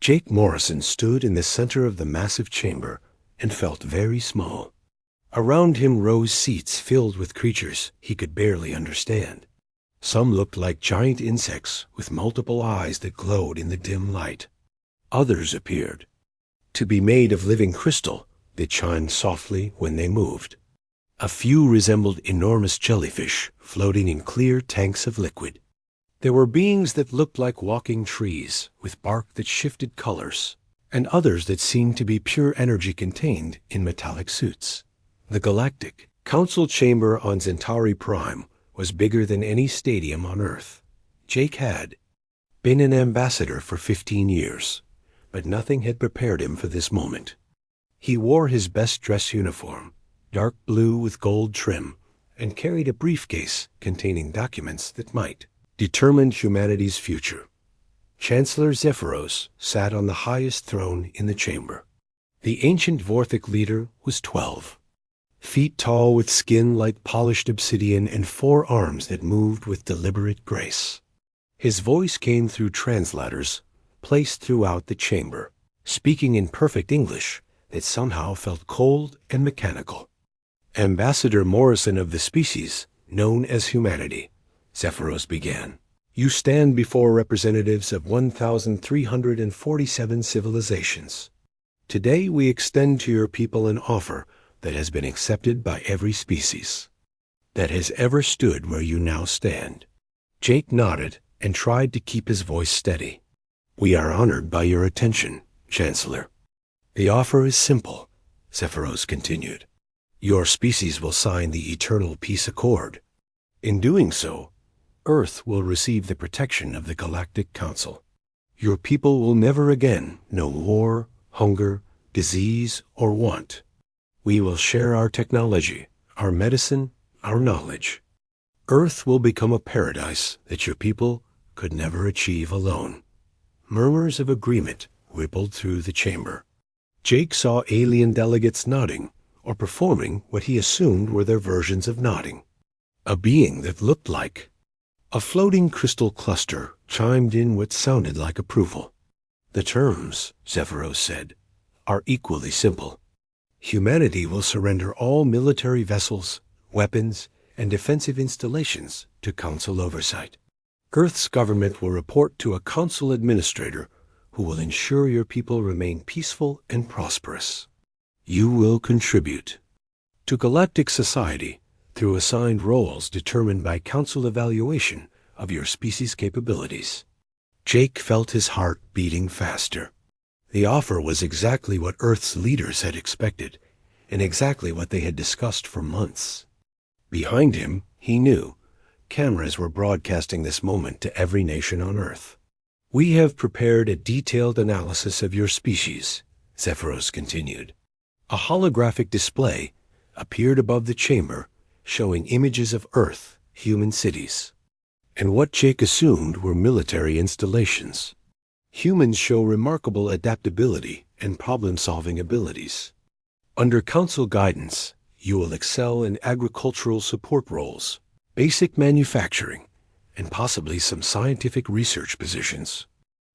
Jake Morrison stood in the center of the massive chamber and felt very small. Around him rose seats filled with creatures he could barely understand. Some looked like giant insects with multiple eyes that glowed in the dim light. Others appeared to be made of living crystal that chimed softly when they moved. A few resembled enormous jellyfish floating in clear tanks of liquid. There were beings that looked like walking trees with bark that shifted colors, and others that seemed to be pure energy contained in metallic suits. The Galactic Council chamber on Centauri Prime was bigger than any stadium on Earth. Jake had been an ambassador for 15 years, but nothing had prepared him for this moment. He wore his best dress uniform, dark blue with gold trim, and carried a briefcase containing documents that might determine humanity's future. Chancellor Zephyros sat on the highest throne in the chamber. The ancient Vorthic leader was 12 feet tall with skin like polished obsidian and 4 arms that moved with deliberate grace. His voice came through translators placed throughout the chamber, speaking in perfect English that somehow felt cold and mechanical. Ambassador Morrison of the species known as humanity, Zephyros began. You stand before representatives of 1,347 civilizations. Today we extend to your people an offer that has been accepted by every species that has ever stood where you now stand. Jake nodded and tried to keep his voice steady. We are honored by your attention, Chancellor. The offer is simple, Zephyros continued. Your species will sign the Eternal Peace Accord. In doing so, Earth will receive the protection of the Galactic Council. Your people will never again know war, hunger, disease, or want. We will share our technology, our medicine, our knowledge. Earth will become a paradise that your people could never achieve alone. Murmurs of agreement rippled through the chamber. Jake saw alien delegates nodding, or performing what he assumed were their versions of nodding. A being that looked like a floating crystal cluster chimed in what sounded like approval. The terms, Zephyros said, are equally simple. Humanity will surrender all military vessels, weapons, and defensive installations to Council oversight. Earth's government will report to a Council administrator who will ensure your people remain peaceful and prosperous. You will contribute to galactic society through assigned roles determined by Council evaluation of your species' capabilities. Jake felt his heart beating faster. The offer was exactly what Earth's leaders had expected, and exactly what they had discussed for months. Behind him, he knew, cameras were broadcasting this moment to every nation on Earth. We have prepared a detailed analysis of your species, Zephyros continued. A holographic display appeared above the chamber, showing images of Earth, human cities, and what Jake assumed were military installations. Humans show remarkable adaptability and problem-solving abilities. Under Council guidance, you will excel in agricultural support roles, basic manufacturing, and possibly some scientific research positions.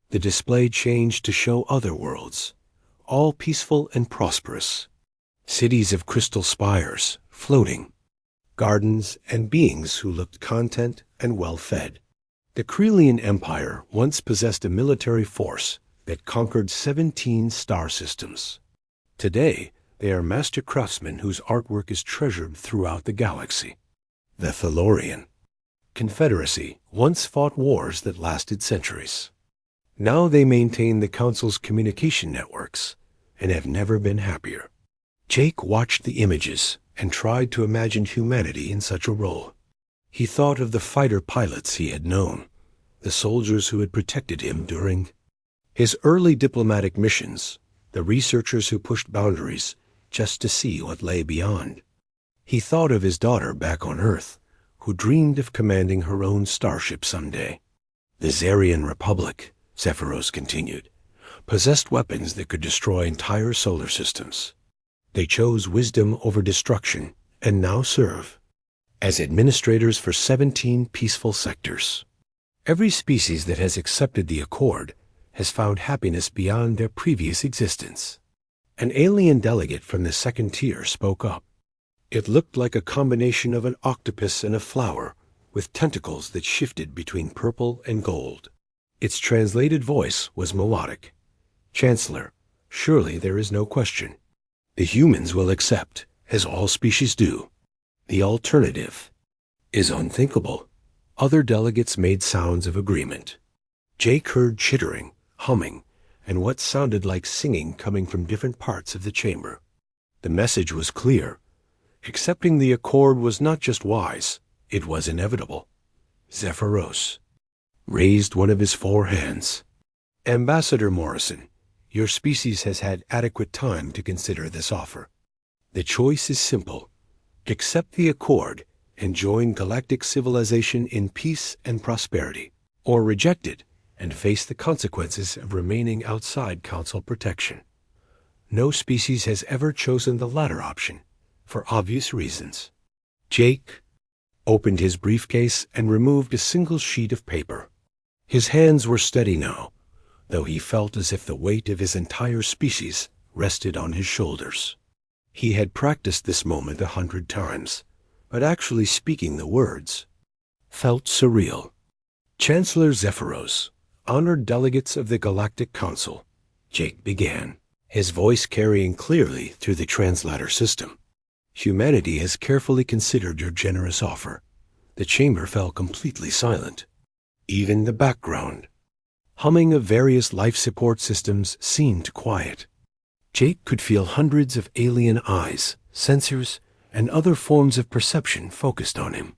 The display changed to show other worlds, all peaceful and prosperous. Cities of crystal spires, floating, gardens, and beings who looked content and well-fed. The Krelian Empire once possessed a military force that conquered 17 star systems. Today, they are master craftsmen whose artwork is treasured throughout the galaxy. The Thalorian Confederacy once fought wars that lasted centuries. Now they maintain the Council's communication networks and have never been happier. Jake watched the images and tried to imagine humanity in such a role. He thought of the fighter pilots he had known, the soldiers who had protected him during his early diplomatic missions, the researchers who pushed boundaries just to see what lay beyond. He thought of his daughter back on Earth, who dreamed of commanding her own starship someday. The Zarian Republic, Zephyros continued, possessed weapons that could destroy entire solar systems. They chose wisdom over destruction and now serve as administrators for 17 peaceful sectors. Every species that has accepted the accord has found happiness beyond their previous existence. An alien delegate from the second tier spoke up. It looked like a combination of an octopus and a flower, with tentacles that shifted between purple and gold. Its translated voice was melodic. "Chancellor, surely there is no question. The humans will accept, as all species do. The alternative is unthinkable." Other delegates made sounds of agreement. Jake heard chittering, humming, and what sounded like singing coming from different parts of the chamber. The message was clear. Accepting the accord was not just wise, it was inevitable. Zephyros raised one of his 4 hands. "Ambassador Morrison, your species has had adequate time to consider this offer. The choice is simple. Accept the accord and join galactic civilization in peace and prosperity, or reject it and face the consequences of remaining outside Council protection. No species has ever chosen the latter option, for obvious reasons." Jake opened his briefcase and removed a single sheet of paper. His hands were steady now, though he felt as if the weight of his entire species rested on his shoulders. He had practiced this moment 100 times, but actually speaking the words felt surreal. "Chancellor Zephyros, honored delegates of the Galactic Council," Jake began, his voice carrying clearly through the translator system. "Humanity has carefully considered your generous offer." The chamber fell completely silent. Even the background humming of various life support systems seemed quiet. Jake could feel hundreds of alien eyes, sensors, and other forms of perception focused on him.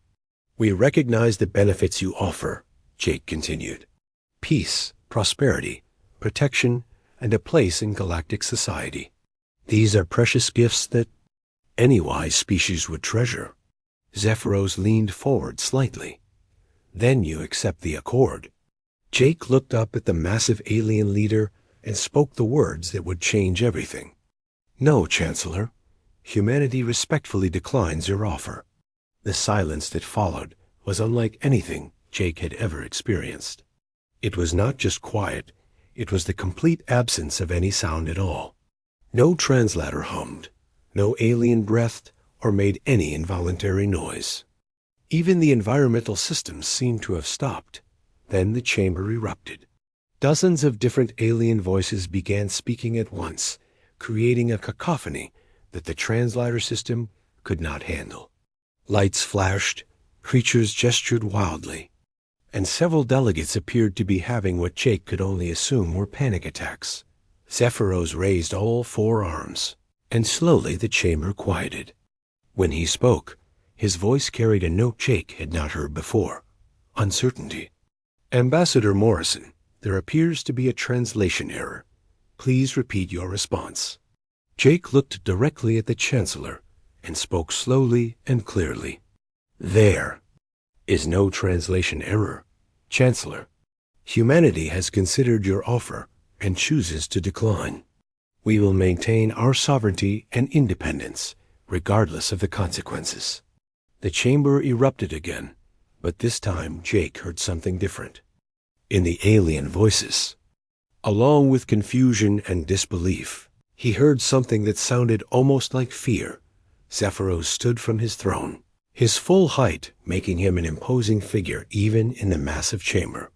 "We recognize the benefits you offer," Jake continued. "Peace, prosperity, protection, and a place in galactic society. These are precious gifts that any wise species would treasure." Zephyros leaned forward slightly. "Then you accept the accord." Jake looked up at the massive alien leader and spoke the words that would change everything. "No, Chancellor. Humanity respectfully declines your offer." The silence that followed was unlike anything Jake had ever experienced. It was not just quiet, it was the complete absence of any sound at all. No translator hummed, no alien breathed or made any involuntary noise. Even the environmental systems seemed to have stopped. Then the chamber erupted. Dozens of different alien voices began speaking at once, creating a cacophony that the translator system could not handle. Lights flashed, creatures gestured wildly, and several delegates appeared to be having what Jake could only assume were panic attacks. Zephyros raised all 4 arms, and slowly the chamber quieted. When he spoke, his voice carried a note Jake had not heard before: uncertainty. "Ambassador Morrison, there appears to be a translation error. Please repeat your response." Jake looked directly at the Chancellor and spoke slowly and clearly. "There is no translation error, Chancellor. Humanity has considered your offer and chooses to decline. We will maintain our sovereignty and independence, regardless of the consequences." The chamber erupted again, but this time Jake heard something different. In the alien voices, along with confusion and disbelief, he heard something that sounded almost like fear. Zephyros stood from his throne, his full height making him an imposing figure even in the massive chamber.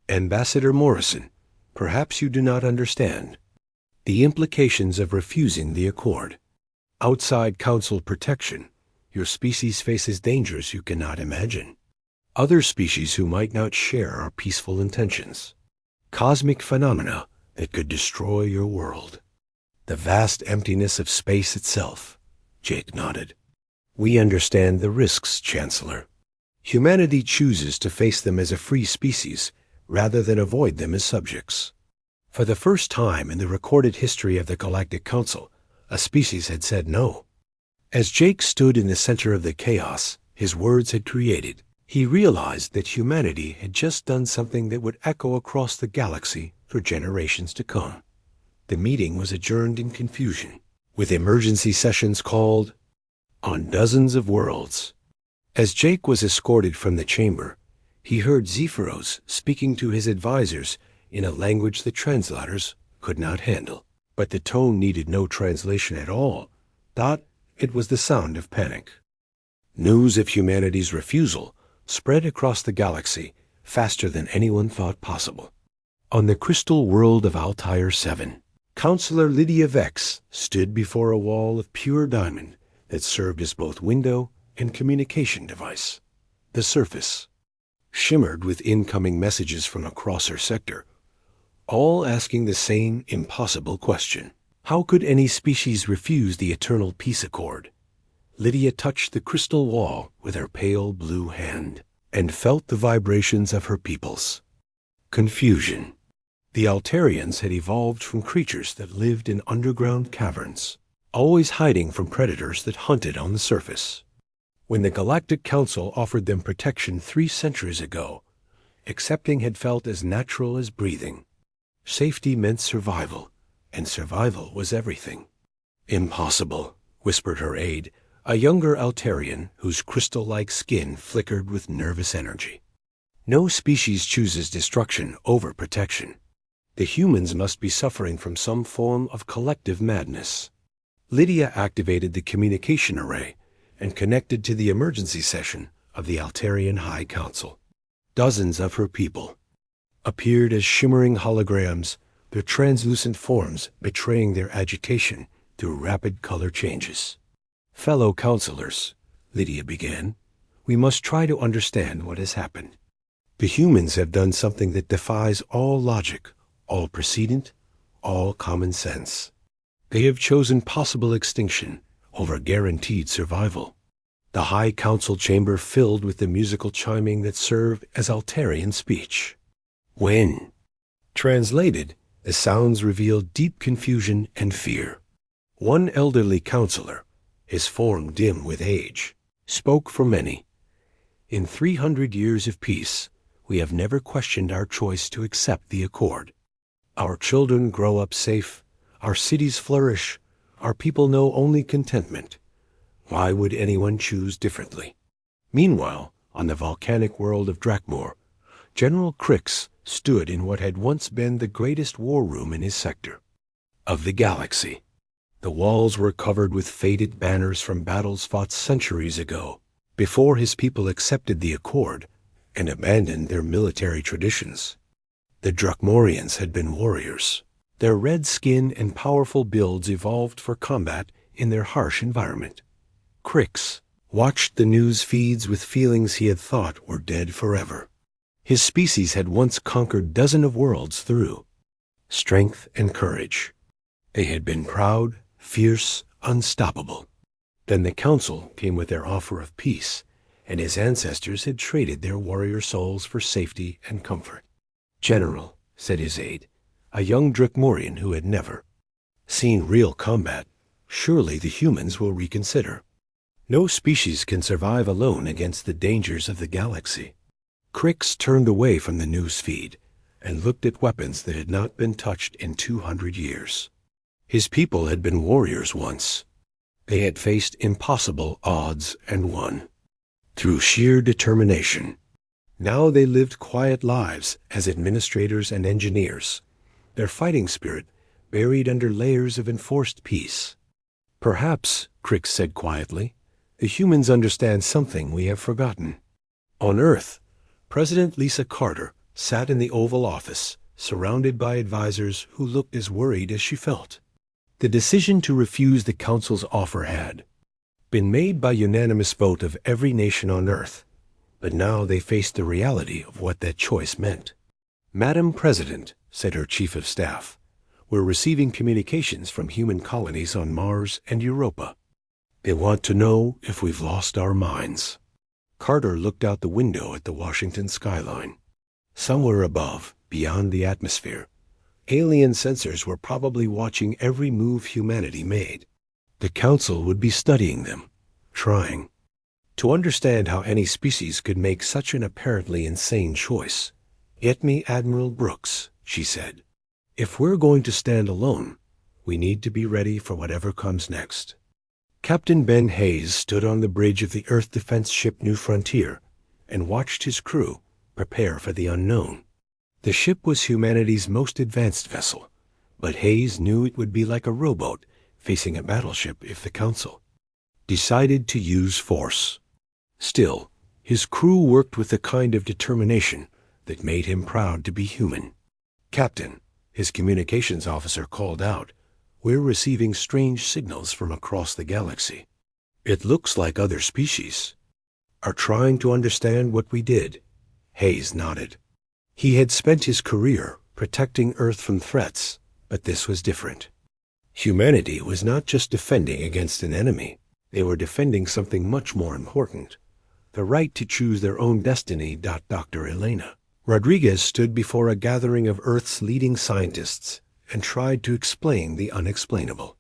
"Ambassador Morrison, perhaps you do not understand the implications of refusing the accord. Outside Council protection, your species faces dangers you cannot imagine. Other species who might not share our peaceful intentions. Cosmic phenomena that could destroy your world. The vast emptiness of space itself." Jake nodded. "We understand the risks, Chancellor. Humanity chooses to face them as a free species rather than avoid them as subjects." For the first time in the recorded history of the Galactic Council, a species had said no. As Jake stood in the center of the chaos his words had created, he realized that humanity had just done something that would echo across the galaxy for generations to come. The meeting was adjourned in confusion, with emergency sessions called on dozens of worlds. As Jake was escorted from the chamber, he heard Zephyros speaking to his advisors in a language the translators could not handle. But the tone needed no translation at all. It was the sound of panic. News of humanity's refusal spread across the galaxy faster than anyone thought possible. On the crystal world of Altair 7, Counselor Lydia Vex stood before a wall of pure diamond that served as both window and communication device. The surface shimmered with incoming messages from across her sector, all asking the same impossible question. How could any species refuse the eternal peace accord? Lydia touched the crystal wall with her pale blue hand and felt the vibrations of her peoples. Confusion. The Altarians had evolved from creatures that lived in underground caverns, always hiding from predators that hunted on the surface. When the Galactic Council offered them protection 3 centuries ago, accepting had felt as natural as breathing. Safety meant survival, and survival was everything. Impossible, whispered her aide, a younger Altarian whose crystal-like skin flickered with nervous energy. No species chooses destruction over protection. The humans must be suffering from some form of collective madness. Lydia activated the communication array and connected to the emergency session of the Altarian High Council. Dozens of her people appeared as shimmering holograms, their translucent forms betraying their agitation through rapid color changes. Fellow counselors, Lydia began, we must try to understand what has happened. The humans have done something that defies all logic, all precedent, all common sense. They have chosen possible extinction over guaranteed survival. The High Council chamber filled with the musical chiming that served as Altarian speech. When translated, the sounds revealed deep confusion and fear. One elderly counselor, his form dim with age, spoke for many. In 300 years of peace, we have never questioned our choice to accept the accord. Our children grow up safe, our cities flourish, our people know only contentment. Why would anyone choose differently? Meanwhile, on the volcanic world of Drakmor, General Crix stood in what had once been the greatest war room in his sector of the galaxy. The walls were covered with faded banners from battles fought centuries ago, before his people accepted the accord and abandoned their military traditions. The Drakmorians had been warriors. Their red skin and powerful builds evolved for combat in their harsh environment. Crix watched the news feeds with feelings he had thought were dead forever. His species had once conquered dozens of worlds through strength and courage. They had been proud, fierce, unstoppable. Then the council came with their offer of peace, and his ancestors had traded their warrior souls for safety and comfort. General, said his aide, a young Drakmorian who had never seen real combat, surely the humans will reconsider. No species can survive alone against the dangers of the galaxy. Crix turned away from the news feed and looked at weapons that had not been touched in 200 years. His people had been warriors once. They had faced impossible odds and won through sheer determination. Now they lived quiet lives as administrators and engineers, their fighting spirit buried under layers of enforced peace. Perhaps, Crix said quietly, the humans understand something we have forgotten. On Earth, President Lisa Carter sat in the Oval Office, surrounded by advisors who looked as worried as she felt. The decision to refuse the Council's offer had been made by unanimous vote of every nation on Earth, but now they faced the reality of what that choice meant. Madam President, said her Chief of Staff, we're receiving communications from human colonies on Mars and Europa. They want to know if we've lost our minds. Carter looked out the window at the Washington skyline. Somewhere above, beyond the atmosphere, alien sensors were probably watching every move humanity made. The Council would be studying them, trying to understand how any species could make such an apparently insane choice. Get me Admiral Brooks, she said. If we're going to stand alone, we need to be ready for whatever comes next. Captain Ben Hayes stood on the bridge of the Earth defense ship New Frontier and watched his crew prepare for the unknown. The ship was humanity's most advanced vessel, but Hayes knew it would be like a rowboat facing a battleship if the Council decided to use force. Still, his crew worked with a kind of determination that made him proud to be human. "Captain," his communications officer called out, "we're receiving strange signals from across the galaxy. It looks like other species are trying to understand what we did." Hayes nodded. He had spent his career protecting Earth from threats, but this was different. Humanity was not just defending against an enemy. They were defending something much more important: the right to choose their own destiny. Dr. Elena Rodriguez stood before a gathering of Earth's leading scientists and tried to explain the unexplainable.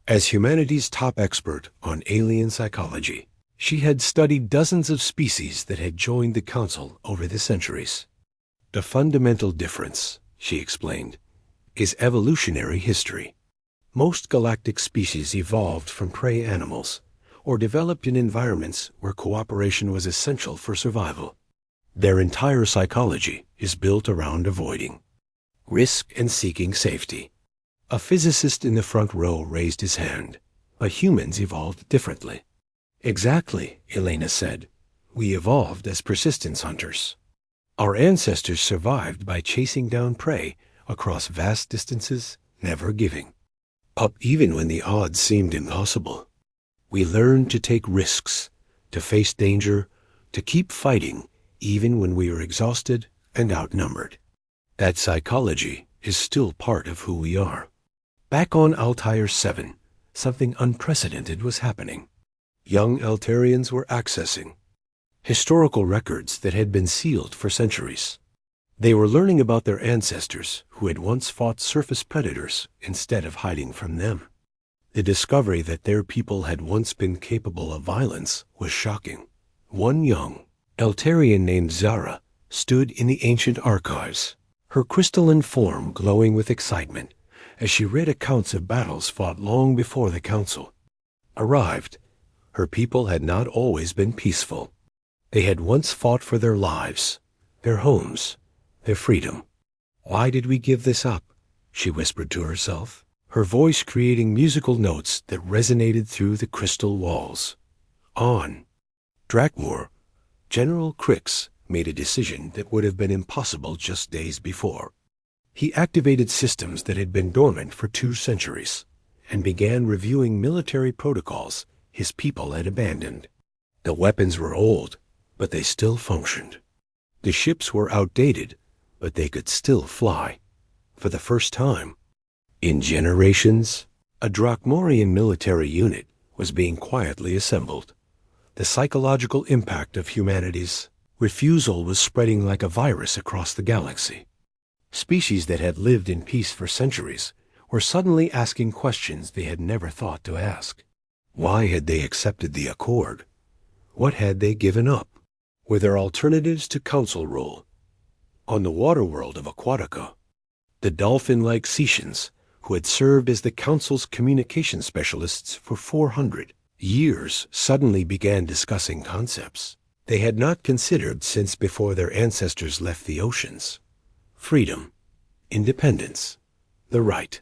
As humanity's top expert on alien psychology, she had studied dozens of species that had joined the Council over the centuries. "The fundamental difference," she explained, "is evolutionary history. Most galactic species evolved from prey animals or developed in environments where cooperation was essential for survival. Their entire psychology is built around avoiding risk and seeking safety." A physicist in the front row raised his hand. "But humans evolved differently." "Exactly," Elena said. "We evolved as persistence hunters. Our ancestors survived by chasing down prey across vast distances, never giving up even when the odds seemed impossible. We learned to take risks, to face danger, to keep fighting even when we were exhausted and outnumbered. That psychology is still part of who we are." Back on Altair 7, something unprecedented was happening. Young Altarians were accessing historical records that had been sealed for centuries. They were learning about their ancestors who had once fought surface predators instead of hiding from them. The discovery that their people had once been capable of violence was shocking. One young Altarian named Zara stood in the ancient archives, her crystalline form glowing with excitement as she read accounts of battles fought long before the Council arrived. Her people had not always been peaceful. They had once fought for their lives, their homes, their freedom. "Why did we give this up?" she whispered to herself, her voice creating musical notes that resonated through the crystal walls. On Drakmor, General Crix made a decision that would have been impossible just days before. He activated systems that had been dormant for 2 centuries and began reviewing military protocols his people had abandoned. The weapons were old, but they still functioned. The ships were outdated, but they could still fly. For the first time in generations, a Drakmorian military unit was being quietly assembled. The psychological impact of humanity's refusal was spreading like a virus across the galaxy. Species that had lived in peace for centuries were suddenly asking questions they had never thought to ask. Why had they accepted the Accord? What had they given up? Were there alternatives to Council rule? On the water world of Aquatica, the dolphin-like Cetians, who had served as the Council's communication specialists for 400 years, suddenly began discussing concepts they had not considered since before their ancestors left the oceans: freedom, independence, the right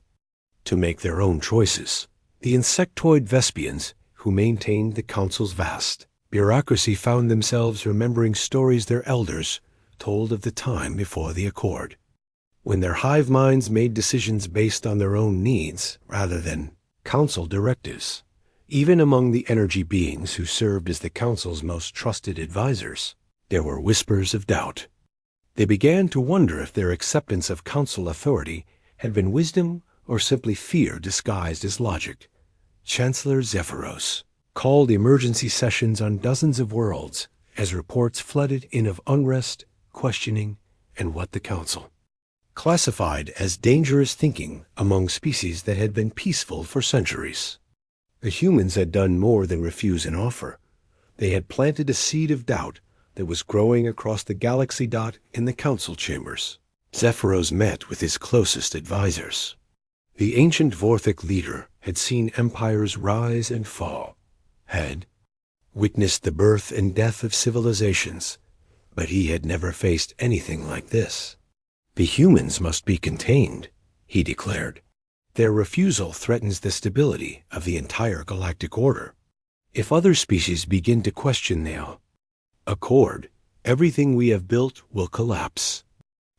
to make their own choices. The insectoid Vespians, who maintained the Council's vast bureaucracy, found themselves remembering stories their elders told of the time before the Accord, when their hive minds made decisions based on their own needs rather than Council directives. Even among the energy beings who served as the Council's most trusted advisors, there were whispers of doubt. They began to wonder if their acceptance of Council authority had been wisdom or simply fear disguised as logic. Chancellor Zephyros called emergency sessions on dozens of worlds as reports flooded in of unrest, questioning, and what the Council classified as dangerous thinking among species that had been peaceful for centuries. The humans had done more than refuse an offer. They had planted a seed of doubt that was growing across the galaxy. In the Council chambers, Zephyros met with his closest advisors. The ancient Vorthic leader had seen empires rise and fall, had witnessed the birth and death of civilizations, but he had never faced anything like this. "The humans must be contained," he declared. "Their refusal threatens the stability of the entire galactic order. If other species begin to question the accord, everything we have built will collapse."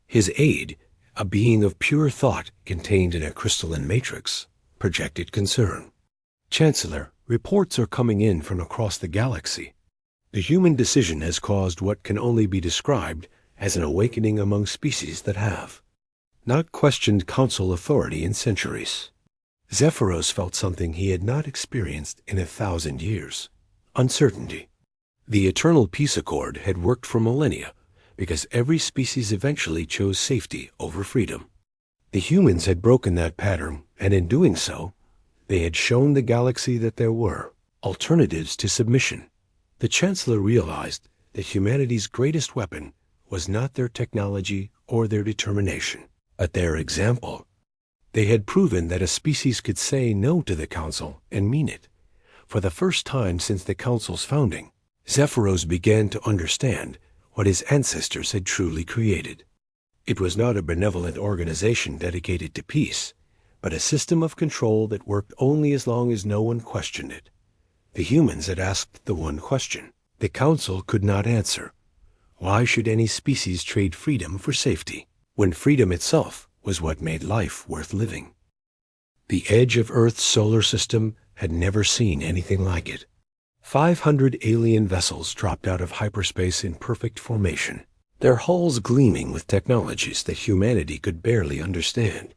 His aide, a being of pure thought contained in a crystalline matrix, projected concern. "Chancellor, reports are coming in from across the galaxy. The human decision has caused what can only be described as an awakening among species that have not questioned council authority in centuries." Zephyros felt something he had not experienced in 1,000 years: uncertainty. The Eternal Peace Accord had worked for millennia because every species eventually chose safety over freedom. The humans had broken that pattern, and in doing so, they had shown the galaxy that there were alternatives to submission. The Chancellor realized that humanity's greatest weapon was not their technology or their determination, but their example. They had proven that a species could say no to the Council and mean it. For the first time since the Council's founding, Zephyros began to understand what his ancestors had truly created. It was not a benevolent organization dedicated to peace, but a system of control that worked only as long as no one questioned it. The humans had asked the one question the Council could not answer: why should any species trade freedom for safety, when freedom itself was what made life worth living? The edge of Earth's solar system had never seen anything like it. 500 alien vessels dropped out of hyperspace in perfect formation, their hulls gleaming with technologies that humanity could barely understand.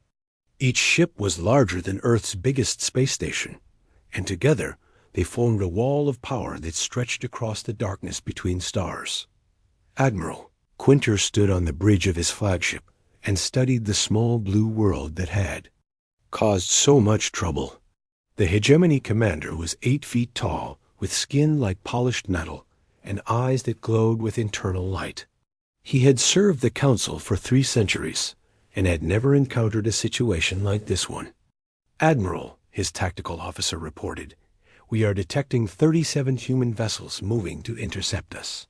Each ship was larger than Earth's biggest space station, and together they formed a wall of power that stretched across the darkness between stars. Admiral Quinter stood on the bridge of his flagship and studied the small blue world that had caused so much trouble. The hegemony commander was 8 feet tall, with skin like polished metal and eyes that glowed with internal light. He had served the Council for 3 centuries and had never encountered a situation like this one. "Admiral," his tactical officer reported, "we are detecting 37 human vessels moving to intercept us.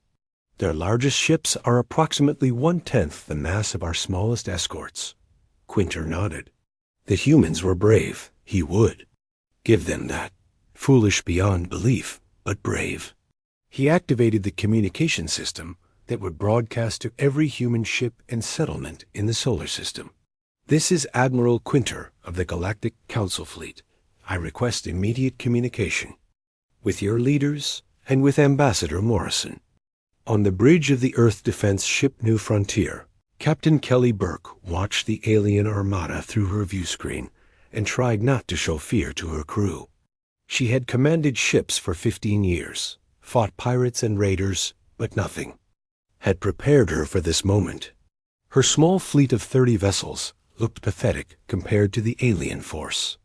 Their largest ships are approximately 1/10 the mass of our smallest escorts." Quinter nodded. The humans were brave. He would give them that. Foolish beyond belief, but brave. He activated the communication system that would broadcast to every human ship and settlement in the solar system. "This is Admiral Quinter of the Galactic Council Fleet. I request immediate communication with your leaders and with Ambassador Morrison." On the bridge of the Earth Defense ship New Frontier, Captain Kelly Burke watched the alien armada through her view screen and tried not to show fear to her crew. She had commanded ships for 15 years, fought pirates and raiders, but nothing had prepared her for this moment. Her small fleet of 30 vessels looked pathetic compared to the alien force.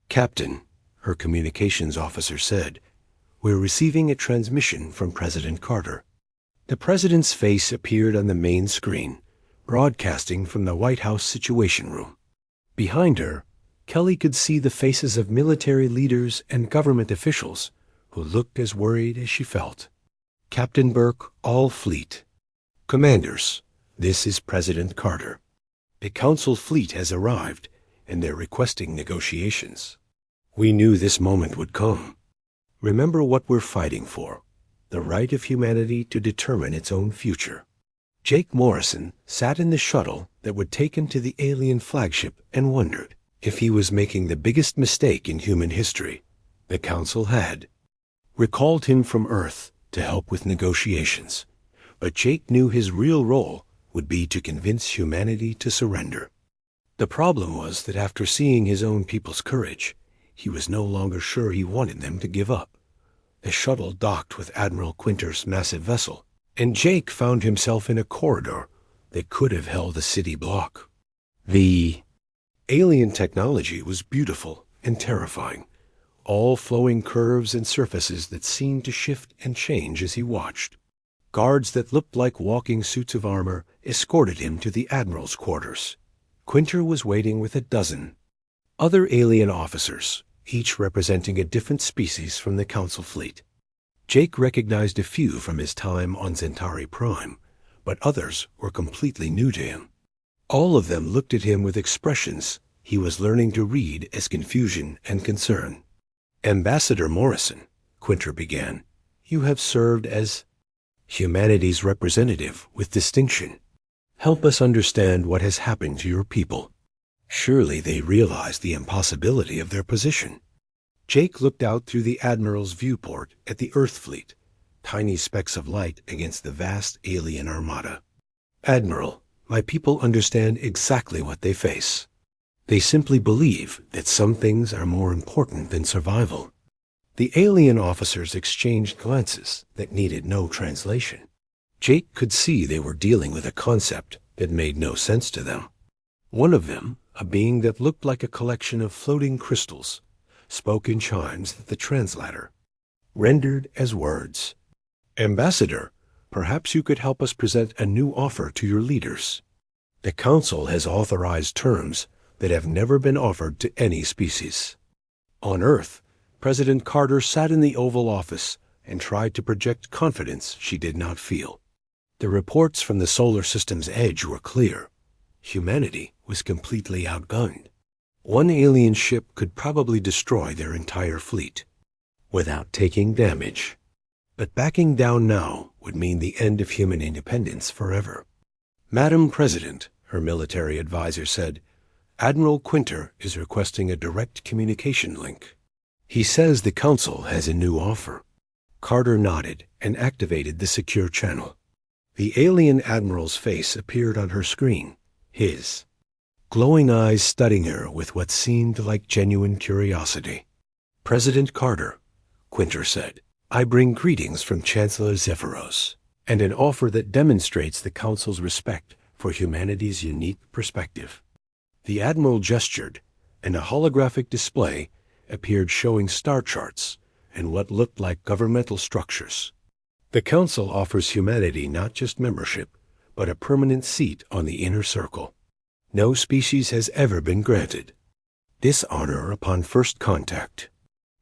"Captain," her communications officer said, "we're receiving a transmission from President Carter." The president's face appeared on the main screen, broadcasting from the White House Situation Room. Behind her, Kelly could see the faces of military leaders and government officials who looked as worried as she felt. "Captain Burke, all fleet. Commanders, this is President Carter. The Council fleet has arrived, and they're requesting negotiations. We knew this moment would come. Remember what we're fighting for: the right of humanity to determine its own future." Jake Morrison sat in the shuttle that would take him to the alien flagship and wondered if he was making the biggest mistake in human history. The Council had recalled him from Earth to help with negotiations, but Jake knew his real role would be to convince humanity to surrender. The problem was that after seeing his own people's courage, he was no longer sure he wanted them to give up. The shuttle docked with Admiral Quinter's massive vessel, and Jake found himself in a corridor that could have held a city block. The alien technology was beautiful and terrifying, all flowing curves and surfaces that seemed to shift and change as he watched. Guards that looked like walking suits of armor escorted him to the Admiral's quarters. Quinter was waiting with a dozen other alien officers, each representing a different species from the Council fleet. Jake recognized a few from his time on Centauri Prime, but others were completely new to him. All of them looked at him with expressions he was learning to read as confusion and concern. Ambassador Morrison, Quinter began, you have served as humanity's representative with distinction. Help us understand what has happened to your people. Surely they realize the impossibility of their position. Jake looked out through the Admiral's viewport at the Earth fleet, tiny specks of light against the vast alien armada. Admiral, my people understand exactly what they face. They simply believe that some things are more important than survival. The alien officers exchanged glances that needed no translation. Jake could see they were dealing with a concept that made no sense to them. One of them, a being that looked like a collection of floating crystals, spoke in chimes that the translator rendered as words. Ambassador, perhaps you could help us present a new offer to your leaders. The Council has authorized terms that have never been offered to any species. On Earth, President Carter sat in the Oval Office and tried to project confidence she did not feel. The reports from the solar system's edge were clear. Humanity was completely outgunned. One alien ship could probably destroy their entire fleet without taking damage. But backing down now would mean the end of human independence forever. Madam President, her military advisor said, Admiral Quinter is requesting a direct communication link. He says the Council has a new offer. Carter nodded and activated the secure channel. The alien admiral's face appeared on her screen, his glowing eyes studying her with what seemed like genuine curiosity. President Carter, Quinter said, I bring greetings from Chancellor Zephyros, and an offer that demonstrates the Council's respect for humanity's unique perspective. The Admiral gestured, and a holographic display appeared showing star charts and what looked like governmental structures. The Council offers humanity not just membership, but a permanent seat on the inner circle. No species has ever been granted this honor upon first contact.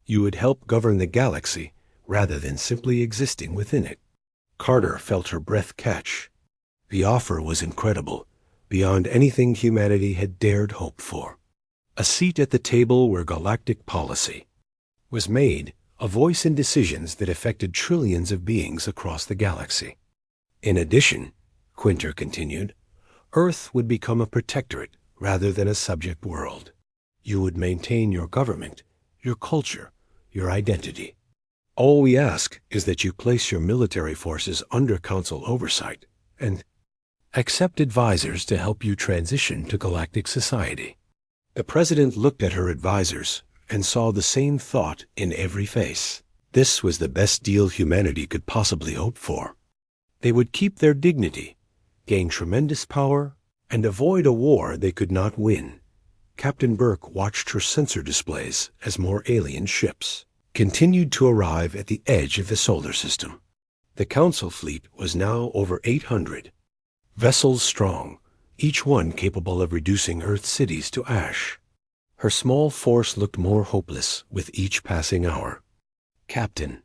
You would help govern the galaxy rather than simply existing within it. Carter felt her breath catch. The offer was incredible, beyond anything humanity had dared hope for. A seat at the table where galactic policy was made, a voice in decisions that affected trillions of beings across the galaxy. In addition, Quinter continued, Earth would become a protectorate rather than a subject world. You would maintain your government, your culture, your identity. All we ask is that you place your military forces under Council oversight and accept advisors to help you transition to galactic society. The President looked at her advisors and saw the same thought in every face. This was the best deal humanity could possibly hope for. They would keep their dignity, gain tremendous power, and avoid a war they could not win. Captain Burke watched her sensor displays as more alien ships continued to arrive at the edge of the solar system. The Council fleet was now over 800. Vessels strong, each one capable of reducing Earth cities to ash. Her small force looked more hopeless with each passing hour. Captain,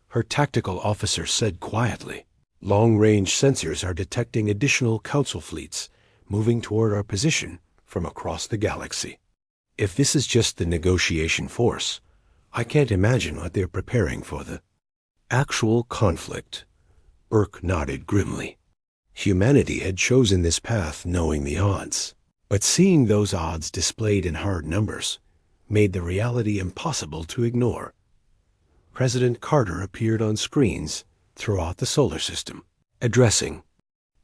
her tactical officer said quietly, long-range sensors are detecting additional Council fleets moving toward our position from across the galaxy. If this is just the negotiation force, I can't imagine what they're preparing for the actual conflict. Burke nodded grimly. Humanity had chosen this path knowing the odds, but seeing those odds displayed in hard numbers made the reality impossible to ignore. President Carter appeared on screens throughout the solar system, addressing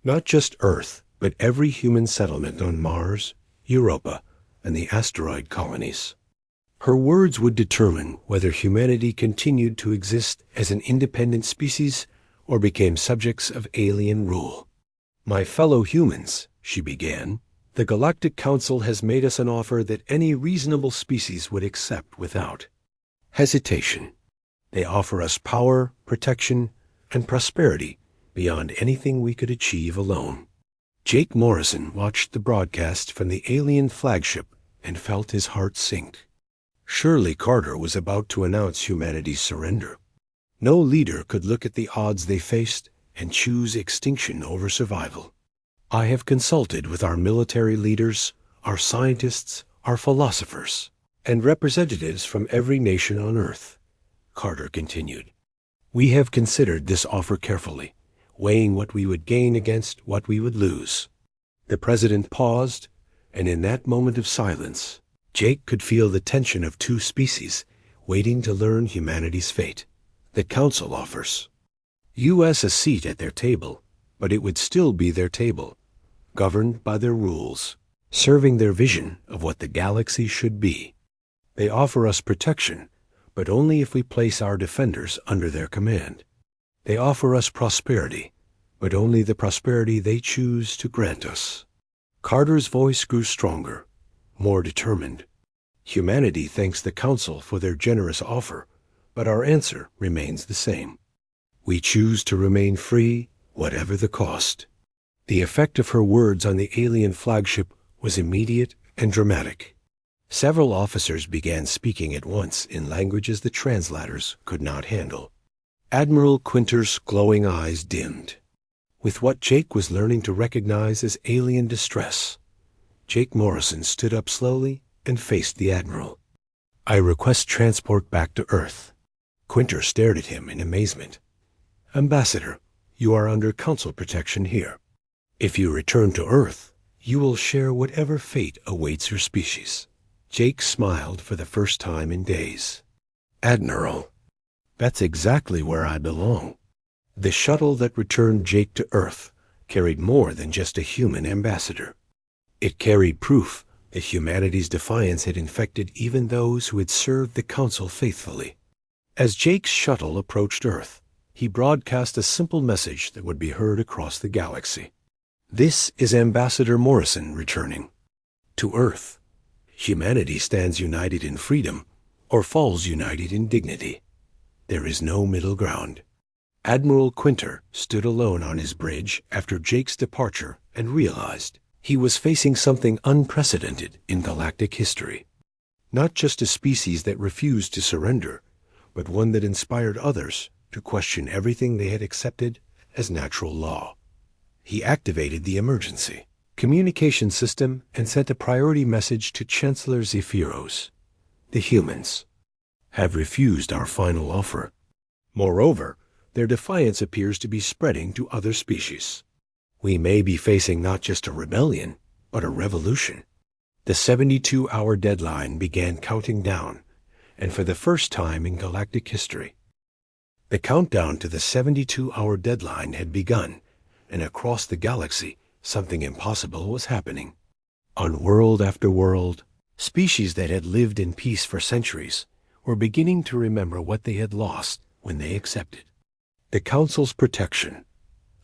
not just Earth, but every human settlement on Mars, Europa, and the asteroid colonies. Her words would determine whether humanity continued to exist as an independent species or became subjects of alien rule. My fellow humans, she began, the Galactic Council has made us an offer that any reasonable species would accept without hesitation. They offer us power, protection, and prosperity beyond anything we could achieve alone. Jake Morrison watched the broadcast from the alien flagship and felt his heart sink. Surely Carter was about to announce humanity's surrender. No leader could look at the odds they faced and choose extinction over survival. I have consulted with our military leaders, our scientists, our philosophers, and representatives from every nation on Earth," Carter continued. "We have considered this offer carefully, weighing what we would gain against what we would lose." The president paused, and in that moment of silence, Jake could feel the tension of two species waiting to learn humanity's fate. The Council offers U.S. a seat at their table, but it would still be their table, governed by their rules, serving their vision of what the galaxy should be. They offer us protection, but only if we place our defenders under their command. They offer us prosperity, but only the prosperity they choose to grant us. Carter's voice grew stronger, more determined. Humanity thanks the Council for their generous offer, but our answer remains the same. We choose to remain free, whatever the cost. The effect of her words on the alien flagship was immediate and dramatic. Several officers began speaking at once in languages the translators could not handle. Admiral Quinter's glowing eyes dimmed. With what Jake was learning to recognize as alien distress, Jake Morrison stood up slowly and faced the Admiral. "I request transport back to Earth." Quinter stared at him in amazement. "Ambassador, you are under Council protection here. If you return to Earth, you will share whatever fate awaits your species." Jake smiled for the first time in days. "Admiral, that's exactly where I belong." The shuttle that returned Jake to Earth carried more than just a human ambassador. It carried proof that humanity's defiance had infected even those who had served the Council faithfully. As Jake's shuttle approached Earth, he broadcast a simple message that would be heard across the galaxy. "This is Ambassador Morrison returning. To Earth, humanity stands united in freedom or falls united in dignity. There is no middle ground." Admiral Quinter stood alone on his bridge after Jake's departure and realized he was facing something unprecedented in galactic history. Not just a species that refused to surrender, but one that inspired others to question everything they had accepted as natural law. He activated the emergency communication system and sent a priority message to Chancellor Zephyros. "The humans have refused our final offer. Moreover, their defiance appears to be spreading to other species. We may be facing not just a rebellion, but a revolution." The 72-hour deadline began counting down, and for the first time in galactic history, the countdown to the 72-hour deadline had begun, and across the galaxy, something impossible was happening. On world after world, species that had lived in peace for centuries were beginning to remember what they had lost when they accepted the Council's protection.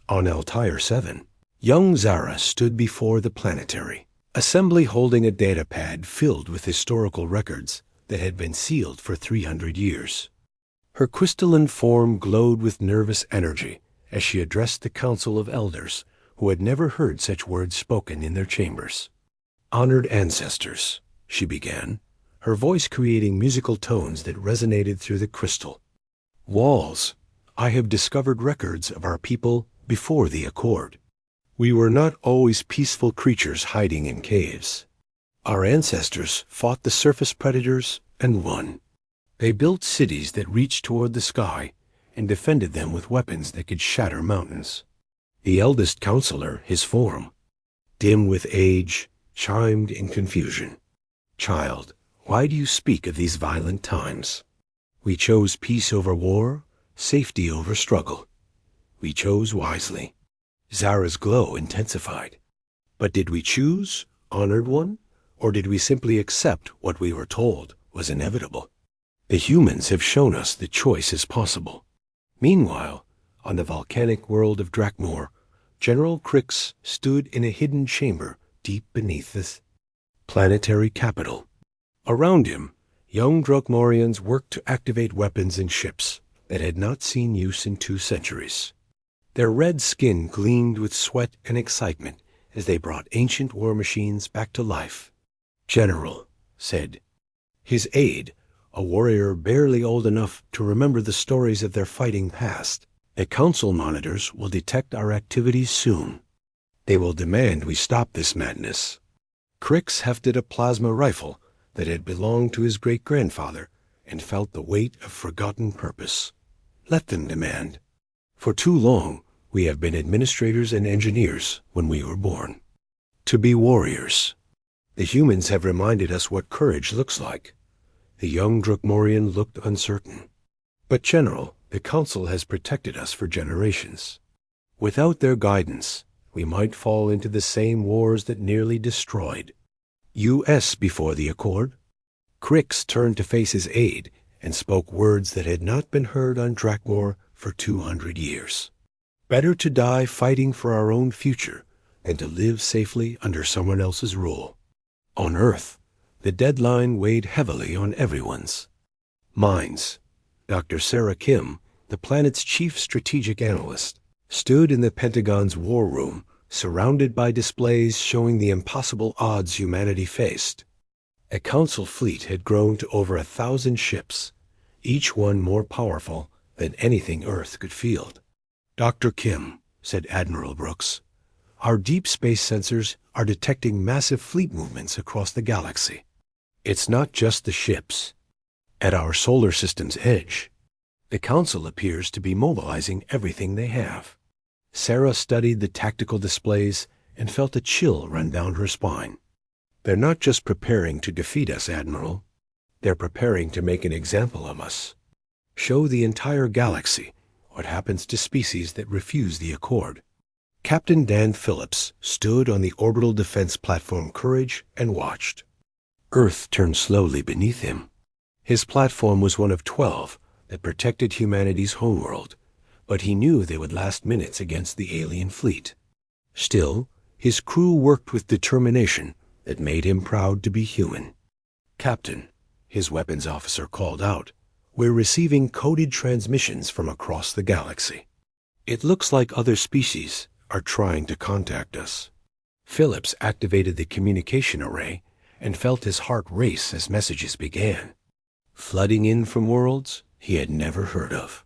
On Altair 7, young Zara stood before the planetary assembly holding a datapad filled with historical records that had been sealed for 300 years. Her crystalline form glowed with nervous energy as she addressed the Council of Elders who had never heard such words spoken in their chambers. "Honored ancestors," she began, her voice creating musical tones that resonated through the crystal. "Walls, I have discovered records of our people before the Accord. We were not always peaceful creatures hiding in caves. Our ancestors fought the surface predators and won. They built cities that reached toward the sky and defended them with weapons that could shatter mountains. The eldest counselor, his form, dim with age, chimed in confusion. Child, why do you speak of these violent times? We chose peace over war, safety over struggle. We chose wisely." Zara's glow intensified. "But did we choose, honored one, or did we simply accept what we were told was inevitable? The humans have shown us the choice is possible." Meanwhile, on the volcanic world of Drakmor, General Crix stood in a hidden chamber deep beneath the planetary capital. Around him, young Drakmorians worked to activate weapons and ships that had not seen use in 2 centuries. Their red skin gleamed with sweat and excitement as they brought ancient war machines back to life. "General," said his aide, a warrior barely old enough to remember the stories of their fighting past, "the Council monitors will detect our activities soon. They will demand we stop this madness. Crix hefted a plasma rifle that had belonged to his great-grandfather and felt the weight of forgotten purpose. Let them demand. For too long, we have been administrators and engineers when we were born. To be warriors. The humans have reminded us what courage looks like. The young Drakmorian looked uncertain. But General, the Council has protected us for generations. Without their guidance, we might fall into the same wars that nearly destroyed. U.S. before the Accord? Crix turned to face his aide and spoke words that had not been heard on Drakmor for 200 years. Better to die fighting for our own future than to live safely under someone else's rule. On Earth, the deadline weighed heavily on everyone's minds. Dr. Sarah Kim, the planet's chief strategic analyst, stood in the Pentagon's war room, surrounded by displays showing the impossible odds humanity faced. A council fleet had grown to over 1,000 ships, each one more powerful than anything Earth could field. Dr. Kim, said Admiral Brooks, our deep space sensors are detecting massive fleet movements across the galaxy. It's not just the ships. At our solar system's edge, the Council appears to be mobilizing everything they have. Sarah studied the tactical displays and felt a chill run down her spine. They're not just preparing to defeat us, Admiral. They're preparing to make an example of us. Show the entire galaxy what happens to species that refuse the Accord. Captain Dan Phillips stood on the orbital defense platform Courage and watched. Earth turned slowly beneath him. His platform was one of 12 that protected humanity's homeworld, but he knew they would last minutes against the alien fleet. Still, his crew worked with determination that made him proud to be human. Captain, his weapons officer called out, we're receiving coded transmissions from across the galaxy. It looks like other species are trying to contact us. Phillips activated the communication array and felt his heart race as messages began, flooding in from worlds he had never heard of.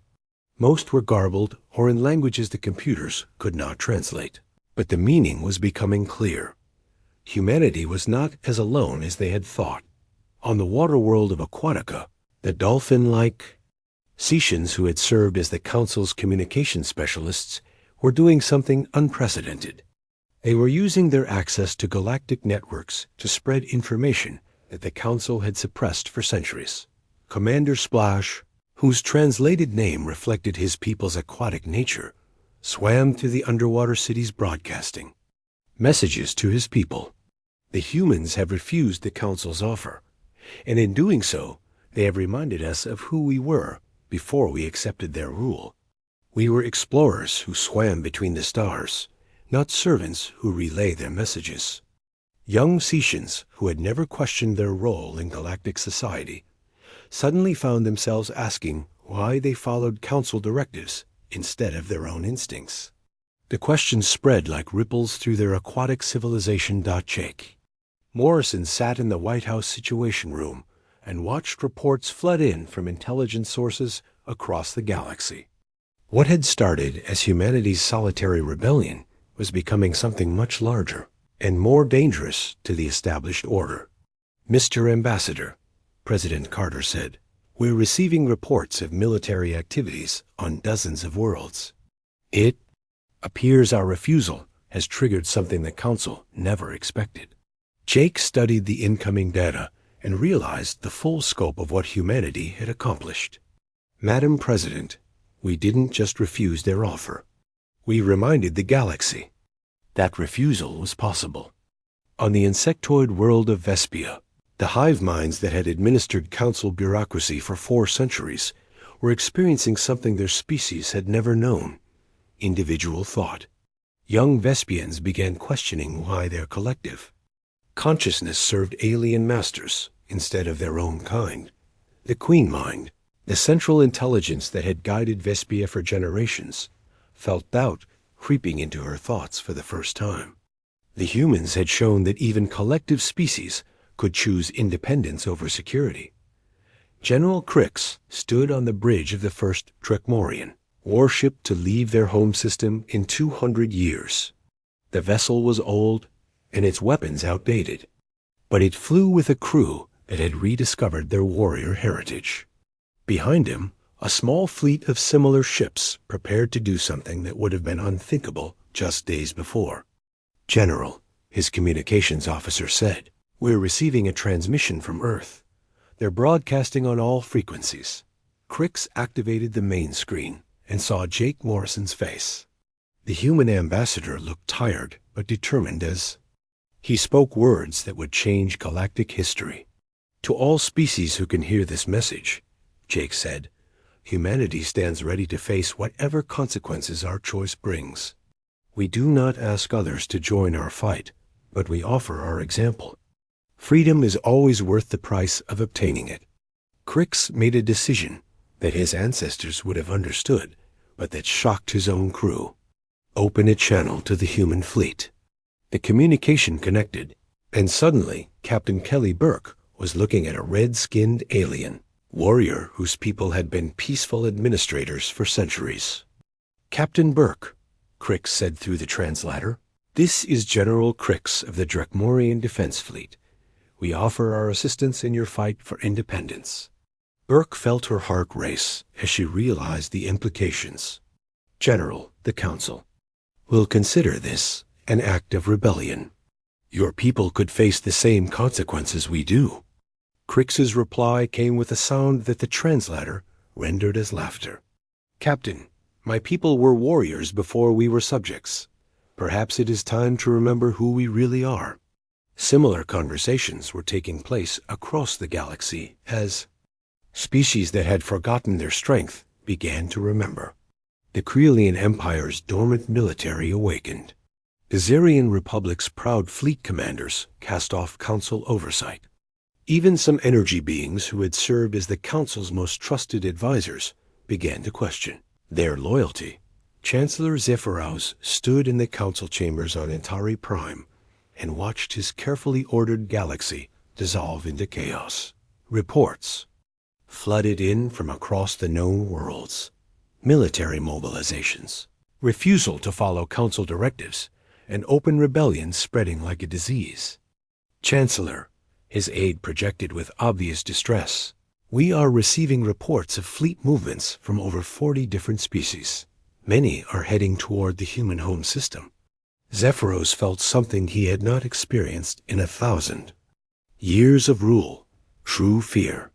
Most were garbled or in languages the computers could not translate, but the meaning was becoming clear. Humanity was not as alone as they had thought. On the water world of Aquatica, the dolphin-like Cetians who had served as the Council's communication specialists were doing something unprecedented. They were using their access to galactic networks to spread information that the Council had suppressed for centuries. Commander Splash, whose translated name reflected his people's aquatic nature, swam to the underwater cities broadcasting messages to his people. The humans have refused the Council's offer, and in doing so, they have reminded us of who we were before we accepted their rule. We were explorers who swam between the stars, not servants who relay their messages. Young Cetians who had never questioned their role in galactic society suddenly found themselves asking why they followed Council directives instead of their own instincts. The questions spread like ripples through their aquatic civilization. Jake Morrison sat in the White House Situation Room and watched reports flood in from intelligence sources across the galaxy. What had started as humanity's solitary rebellion was becoming something much larger and more dangerous to the established order. Mr. Ambassador, President Carter said, we're receiving reports of military activities on dozens of worlds. It appears our refusal has triggered something the Council never expected. Jake studied the incoming data and realized the full scope of what humanity had accomplished. Madam President, we didn't just refuse their offer. We reminded the galaxy that refusal was possible. On the insectoid world of Vespia, the hive minds that had administered Council bureaucracy for 4 centuries were experiencing something their species had never known: individual thought. Young Vespians began questioning why their collective consciousness served alien masters instead of their own kind. The Queen Mind, the central intelligence that had guided Vespia for generations, felt doubt creeping into her thoughts for the first time. The humans had shown that even collective species could choose independence over security. General Crix stood on the bridge of the first Drakmorian warship to leave their home system in 200 years. The vessel was old and its weapons outdated, but it flew with a crew that had rediscovered their warrior heritage. Behind him, a small fleet of similar ships prepared to do something that would have been unthinkable just days before. "General," his communications officer said, "we're receiving a transmission from Earth. They're broadcasting on all frequencies." Crix activated the main screen and saw Jake Morrison's face. The human ambassador looked tired but determined as he spoke words that would change galactic history. "To all species who can hear this message," Jake said, "humanity stands ready to face whatever consequences our choice brings. We do not ask others to join our fight, but we offer our example. Freedom is always worth the price of obtaining it." Crix made a decision that his ancestors would have understood, but that shocked his own crew. "Open a channel to the human fleet." The communication connected, and suddenly Captain Kelly Burke was looking at a red-skinned alien warrior whose people had been peaceful administrators for centuries. "Captain Burke," Crix said through the translator, "this is General Crix of the Drekmorian Defense Fleet. We offer our assistance in your fight for independence." Burke felt her heart race as she realized the implications. "General," the Council, "will consider this an act of rebellion. Your people could face the same consequences we do." Crix's reply came with a sound that the translator rendered as laughter. "Captain, my people were warriors before we were subjects. Perhaps it is time to remember who we really are." Similar conversations were taking place across the galaxy as species that had forgotten their strength began to remember. The Krelian Empire's dormant military awakened. The Zerian Republic's proud fleet commanders cast off Council oversight. Even some energy beings who had served as the Council's most trusted advisors began to question their loyalty. Chancellor Zephyros stood in the Council chambers on Antari Prime and watched his carefully ordered galaxy dissolve into chaos. Reports flooded in from across the known worlds. Military mobilizations, refusal to follow Council directives, and open rebellion spreading like a disease. "Chancellor," his aide projected with obvious distress, "we are receiving reports of fleet movements from over 40 different species. Many are heading toward the human home system." Zephyros felt something he had not experienced in 1,000 years of rule, true fear.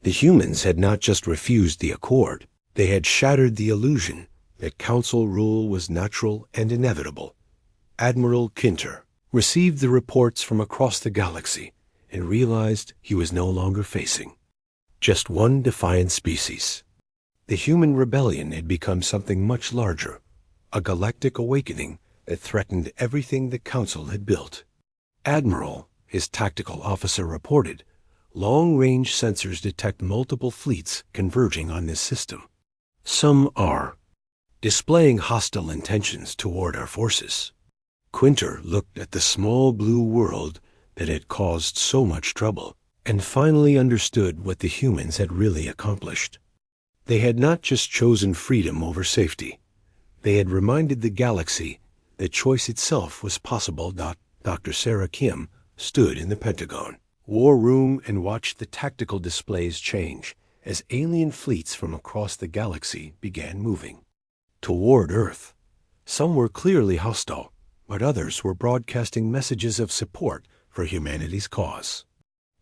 The humans had not just refused the accord, they had shattered the illusion that Council rule was natural and inevitable. Admiral Kinter received the reports from across the galaxy and realized he was no longer facing just one defiant species. The human rebellion had become something much larger, a galactic awakening that threatened everything the Council had built. "Admiral," his tactical officer reported, "long-range sensors detect multiple fleets converging on this system. Some are displaying hostile intentions toward our forces." Quinter looked at the small blue world that had caused so much trouble and finally understood what the humans had really accomplished. They had not just chosen freedom over safety. They had reminded the galaxy that choice itself was possible. Dr. Sarah Kim stood in the Pentagon war room and watched the tactical displays change as alien fleets from across the galaxy began moving toward Earth. Some were clearly hostile, but others were broadcasting messages of support for humanity's cause.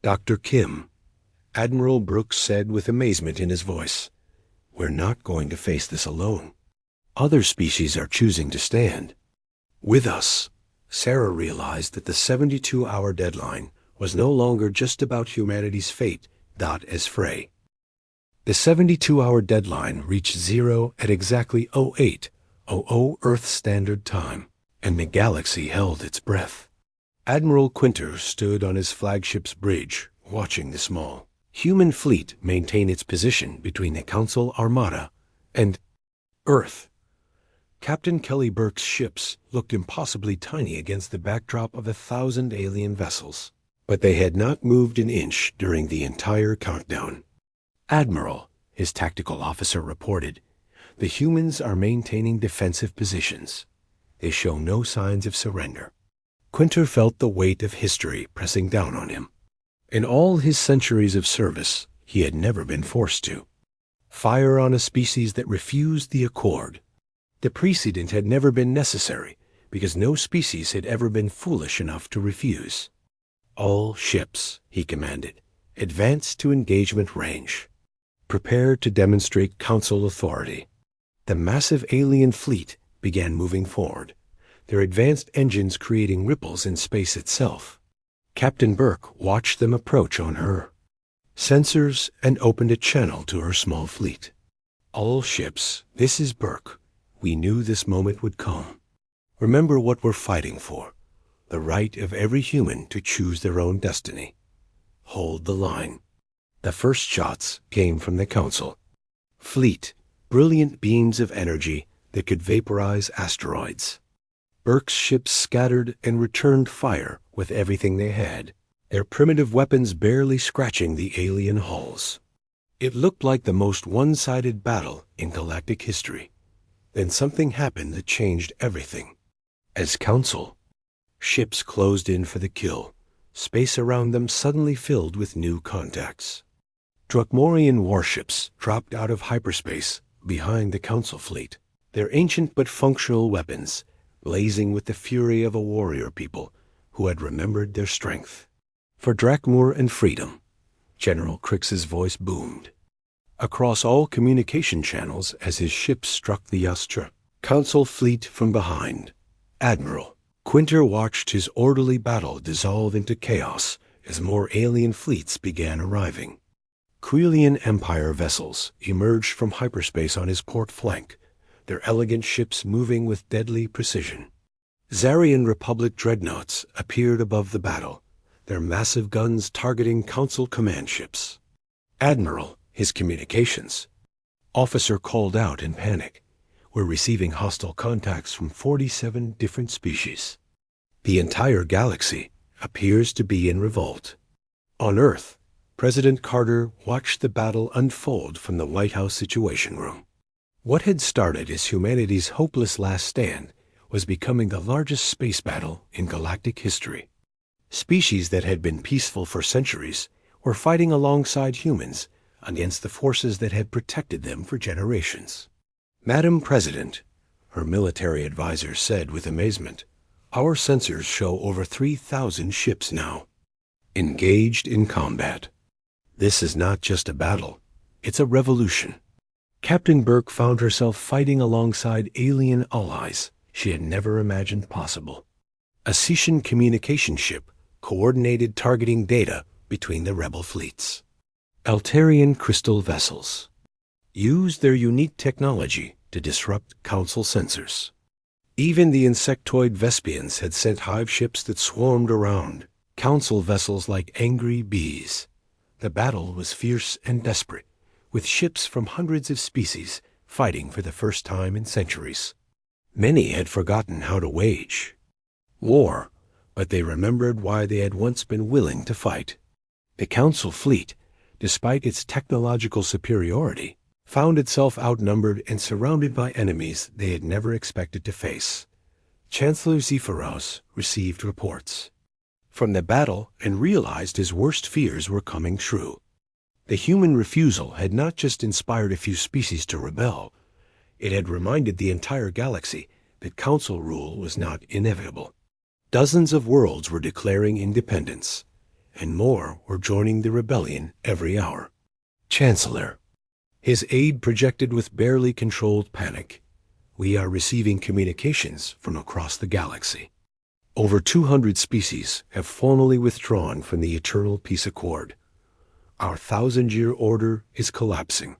"Dr. Kim," Admiral Brooks said with amazement in his voice, "we're not going to face this alone. Other species are choosing to stand with us." Sarah realized that the 72-hour deadline was no longer just about humanity's fate. As Frey. The 72-hour deadline reached zero at exactly 08:00 Earth Standard Time, and the galaxy held its breath. Admiral Quinter stood on his flagship's bridge, watching the small human fleet maintain its position between the Council Armada and Earth. Captain Kelly Burke's ships looked impossibly tiny against the backdrop of 1,000 alien vessels, but they had not moved an inch during the entire countdown. "Admiral," his tactical officer reported, "the humans are maintaining defensive positions. they show no signs of surrender. Quinter felt the weight of history pressing down on him. In all his centuries of service, he had never been forced to fire on a species that refused the accord. The precedent had never been necessary, because no species had ever been foolish enough to refuse. All ships, he commanded, advance to engagement range. Prepare to demonstrate Council authority. The massive alien fleet began moving forward, their advanced engines creating ripples in space itself. Captain Burke watched them approach on her sensors and opened a channel to her small fleet. All ships, this is Burke. We knew this moment would come. Remember what we're fighting for, the right of every human to choose their own destiny. Hold the line. The first shots came from the Council. Fleet, brilliant beams of energy that could vaporize asteroids. Burke's ships scattered and returned fire with everything they had, their primitive weapons barely scratching the alien hulls. It looked like the most one-sided battle in galactic history. Then something happened that changed everything. As Council, ships closed in for the kill, space around them suddenly filled with new contacts. Drakmorian warships dropped out of hyperspace behind the Council fleet, their ancient but functional weapons blazing with the fury of a warrior people who had remembered their strength. For Drakmor and freedom, General Krix's voice boomed across all communication channels as his ships struck the Yastra Council fleet from behind. Admiral Quinter watched his orderly battle dissolve into chaos as more alien fleets began arriving. Quilian Empire vessels emerged from hyperspace on his port flank, their elegant ships moving with deadly precision. Zarian Republic dreadnoughts appeared above the battle, their massive guns targeting Council command ships. Admiral, his communications officer called out in panic. We're receiving hostile contacts from 47 different species. The entire galaxy appears to be in revolt. On Earth, President Carter watched the battle unfold from the White House Situation Room. What had started as humanity's hopeless last stand was becoming the largest space battle in galactic history. Species that had been peaceful for centuries were fighting alongside humans against the forces that had protected them for generations. Madam President, her military advisor said with amazement, our sensors show over 3,000 ships now, engaged in combat. This is not just a battle, it's a revolution. Captain Burke found herself fighting alongside alien allies she had never imagined possible. A Cetian communication ship coordinated targeting data between the rebel fleets. Altarian crystal vessels used their unique technology to disrupt Council sensors. Even the insectoid Vespians had sent hive ships that swarmed around Council vessels like angry bees. The battle was fierce and desperate, with ships from hundreds of species fighting for the first time in centuries. Many had forgotten how to wage war, but they remembered why they had once been willing to fight. The Council fleet, despite its technological superiority, found itself outnumbered and surrounded by enemies they had never expected to face. Chancellor Zephyros received reports from the battle and realized his worst fears were coming true. The human refusal had not just inspired a few species to rebel, it had reminded the entire galaxy that Council rule was not inevitable. Dozens of worlds were declaring independence, and more were joining the rebellion every hour. Chancellor, his aide projected with barely controlled panic, we are receiving communications from across the galaxy. Over 200 species have formally withdrawn from the Eternal Peace Accord. Our 1,000-year order is collapsing.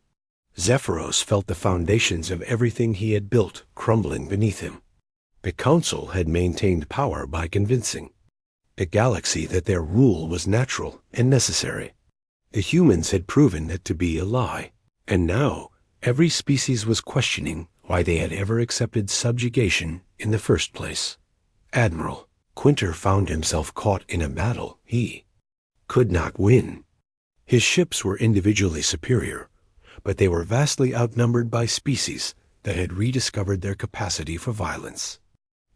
Zephyros felt the foundations of everything he had built crumbling beneath him. The Council had maintained power by convincing the galaxy that their rule was natural and necessary. The humans had proven it to be a lie, and now every species was questioning why they had ever accepted subjugation in the first place. Admiral Quinter found himself caught in a battle he could not win. His ships were individually superior, but they were vastly outnumbered by species that had rediscovered their capacity for violence.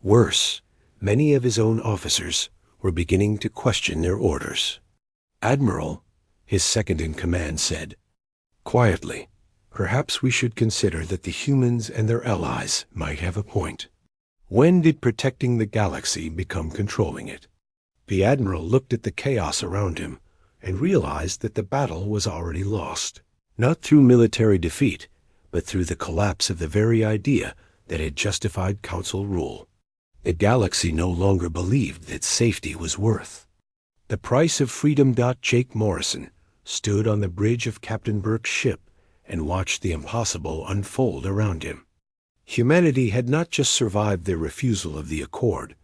Worse, many of his own officers were beginning to question their orders. "Admiral," his second-in-command said, quietly, "perhaps we should consider that the humans and their allies might have a point. When did protecting the galaxy become controlling it?" The admiral looked at the chaos around him and realized that the battle was already lost, not through military defeat, but through the collapse of the very idea that had justified council rule. The galaxy no longer believed that safety was worth the price of freedom. Jake Morrison stood on the bridge of Captain Burke's ship and watched the impossible unfold around him. Humanity had not just survived their refusal of the Accord.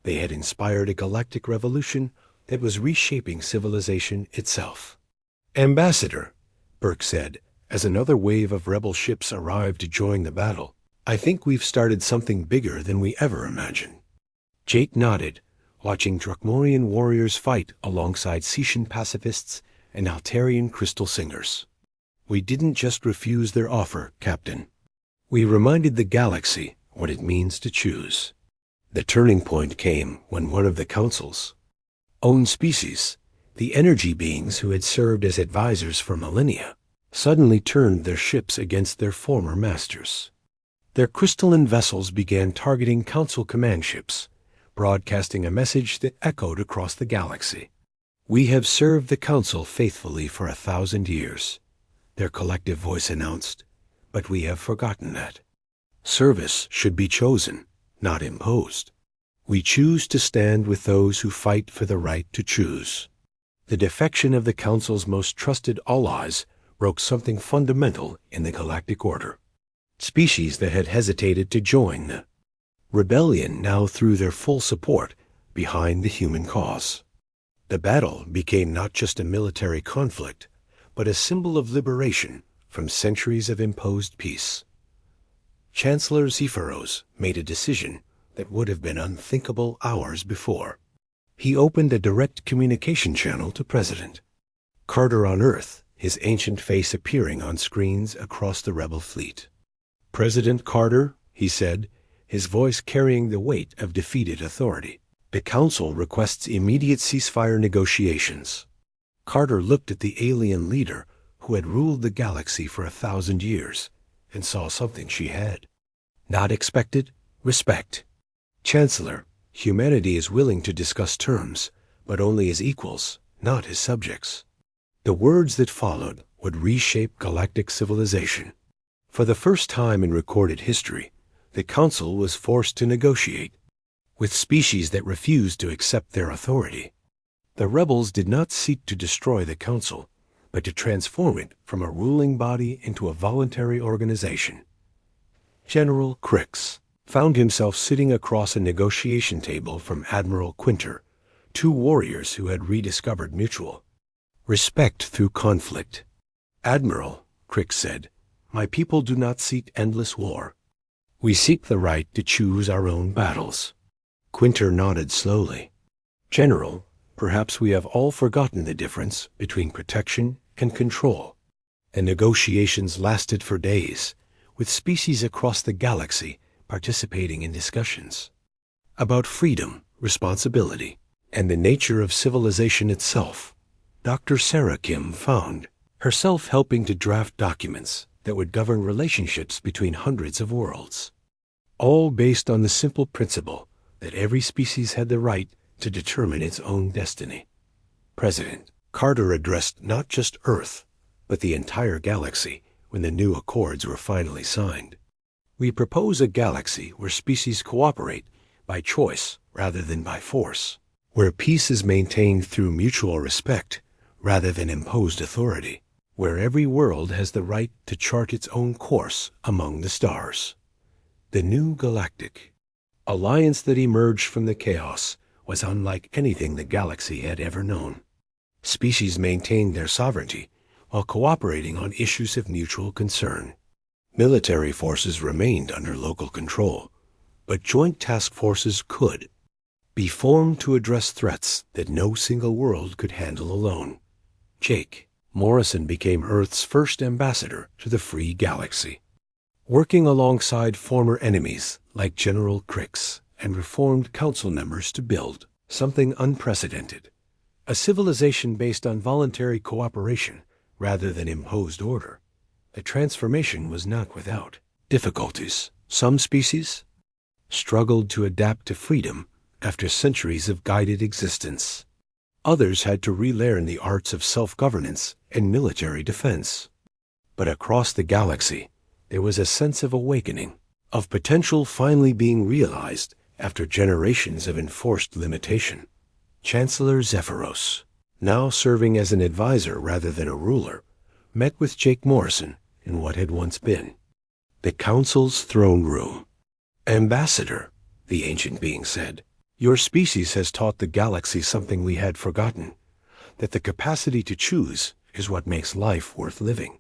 They had inspired a galactic revolution that was reshaping civilization itself. "Ambassador," Burke said, as another wave of rebel ships arrived to join the battle, "I think we've started something bigger than we ever imagined." Jake nodded, watching Drakmorian warriors fight alongside Seatian pacifists and Altarian crystal singers. "We didn't just refuse their offer, Captain. We reminded the galaxy what it means to choose." The turning point came when one of the Council's own species, the energy beings who had served as advisors for millennia, suddenly turned their ships against their former masters. Their crystalline vessels began targeting Council command ships, broadcasting a message that echoed across the galaxy. "We have served the Council faithfully for 1,000 years," their collective voice announced, "but we have forgotten that. Service should be chosen, not imposed. We choose to stand with those who fight for the right to choose." The defection of the Council's most trusted allies broke something fundamental in the galactic order. Species that had hesitated to join the rebellion now threw their full support behind the human cause. The battle became not just a military conflict, but a symbol of liberation from centuries of imposed peace. Chancellor Zephyros made a decision that would have been unthinkable hours before. He opened a direct communication channel to President Carter on Earth, his ancient face appearing on screens across the rebel fleet. "President Carter," he said, his voice carrying the weight of defeated authority, "the Council requests immediate ceasefire negotiations." Carter looked at the alien leader who had ruled the galaxy for 1,000 years and saw something she had not expected: respect. "Chancellor, humanity is willing to discuss terms, but only as equals, not as subjects." The words that followed would reshape galactic civilization. For the first time in recorded history, the Council was forced to negotiate with species that refused to accept their authority. The rebels did not seek to destroy the Council, but to transform it from a ruling body into a voluntary organization. General Crix found himself sitting across a negotiation table from Admiral Quinter, two warriors who had rediscovered mutual respect through conflict. "Admiral," Crix said, "my people do not seek endless war. We seek the right to choose our own battles." Quinter nodded slowly. "General, perhaps we have all forgotten the difference between protection and control." The negotiations lasted for days, with species across the galaxy participating in discussions about freedom, responsibility, and the nature of civilization itself. Dr. Sarah Kim found herself helping to draft documents that would govern relationships between hundreds of worlds, all based on the simple principle that every species had the right to determine its own destiny. President Carter addressed not just Earth, but the entire galaxy when the new accords were finally signed. "We propose a galaxy where species cooperate by choice rather than by force, where peace is maintained through mutual respect rather than imposed authority, where every world has the right to chart its own course among the stars." The new galactic alliance that emerged from the chaos was unlike anything the galaxy had ever known. Species maintained their sovereignty while cooperating on issues of mutual concern. Military forces remained under local control, but joint task forces could be formed to address threats that no single world could handle alone. Jake Morrison became Earth's first ambassador to the free galaxy, working alongside former enemies like General Crix and reformed council members to build something unprecedented. A civilization based on voluntary cooperation rather than imposed order. The transformation was not without difficulties. Some species struggled to adapt to freedom after centuries of guided existence. Others had to relearn the arts of self-governance and military defense. But across the galaxy, there was a sense of awakening, of potential finally being realized after generations of enforced limitation. Chancellor Zephyros, now serving as an advisor rather than a ruler, met with Jake Morrison in what had once been the Council's throne room. "Ambassador," the ancient being said, "your species has taught the galaxy something we had forgotten, that the capacity to choose is what makes life worth living.